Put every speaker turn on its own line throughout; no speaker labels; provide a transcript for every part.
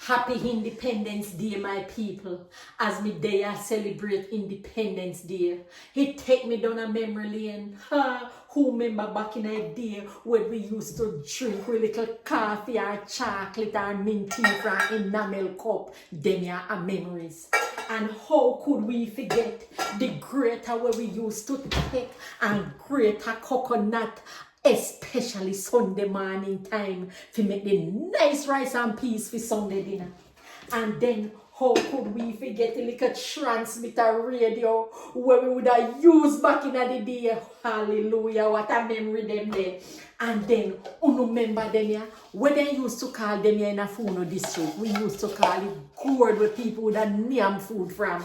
Happy Independence Day, my people. As me day I celebrate Independence Day. It take me down a memory lane. Who remember back in a day when we used to drink with little coffee or chocolate or mint tea from enamel cup? Them are memories. And how could we forget the greater where we used to take and greater coconut, especially Sunday morning time, to make the nice rice and peas for Sunday dinner. And then how could we forget the little transmitter radio where we would have used back in the day? Hallelujah, what a memory them there. And then, remember them here? When they used to call them here in a Funo district, we used to call it gourd where people would have name food from.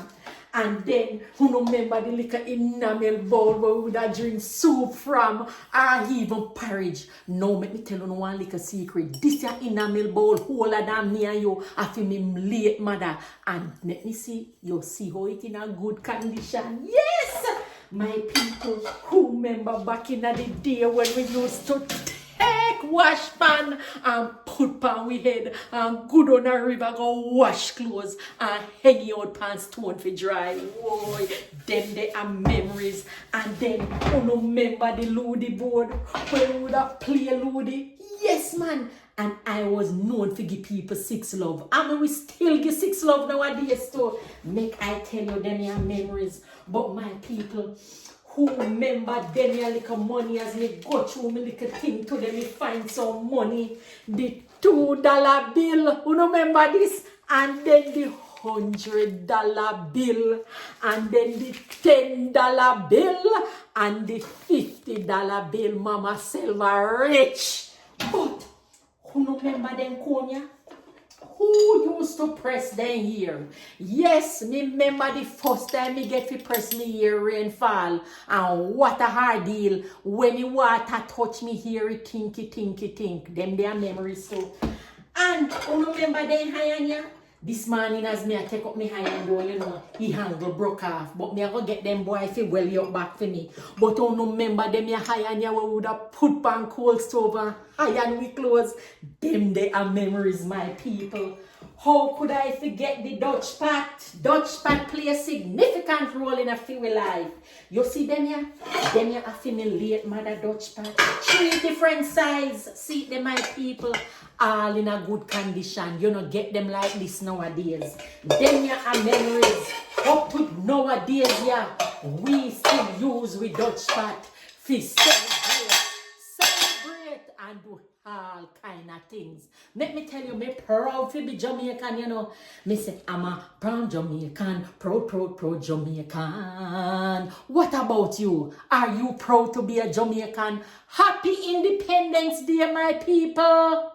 And then, remember the little enamel bowl where we would have drink soup from, or even porridge. Now, let me tell you one little secret. This your enamel bowl, older than me and you, after me late mother. And let me see, you see how it in a good condition. Yes! My people, who remember back in the day when we used to take wash pan and put pan we head and good on a river go wash clothes and hang out pan stone for dry. Boy, them they are memories. And then you remember the Ludi board when we would have play Ludi. Yes, man. And I was known to give people 6 love. I mean, we still give 6 love nowadays too. Make I tell you them your memories. But my people, who remember them your little money as me go through me little thing to them, me find some money. The $2 bill, who remember this? And then the $100 bill, and then the $10 bill, and the $50 bill. Mama Silver rich. But who remember them Konya? Who used to press them here? Yes, me remember the first time me get to press me here rainfall. And what a hard deal. When the water touch me here, it tinky. Them their memories so. And who remember them high. This morning as me I take up me hand door, you know, he handle broke off. But me I go get them boy if well you back for me. But don't remember them your high and we would have put pan cold stove and iron we clothes. Them they are memories, my people. How could I forget the Dutch pot? Dutch pot play a significant role in a few life. You see them here? Them here are me late mother Dutch pot. 3 different size. See them my people. All in a good condition. You know, get them like this nowadays. Them here are memories. Up to nowadays, yeah, we still use with Dutch pot for celebrate and do all kind of things. Let me tell you, me proud to be Jamaican, you know. Me say, I'm a proud Jamaican, proud Jamaican. What about you? Are you proud to be a Jamaican? Happy Independence Day, my people.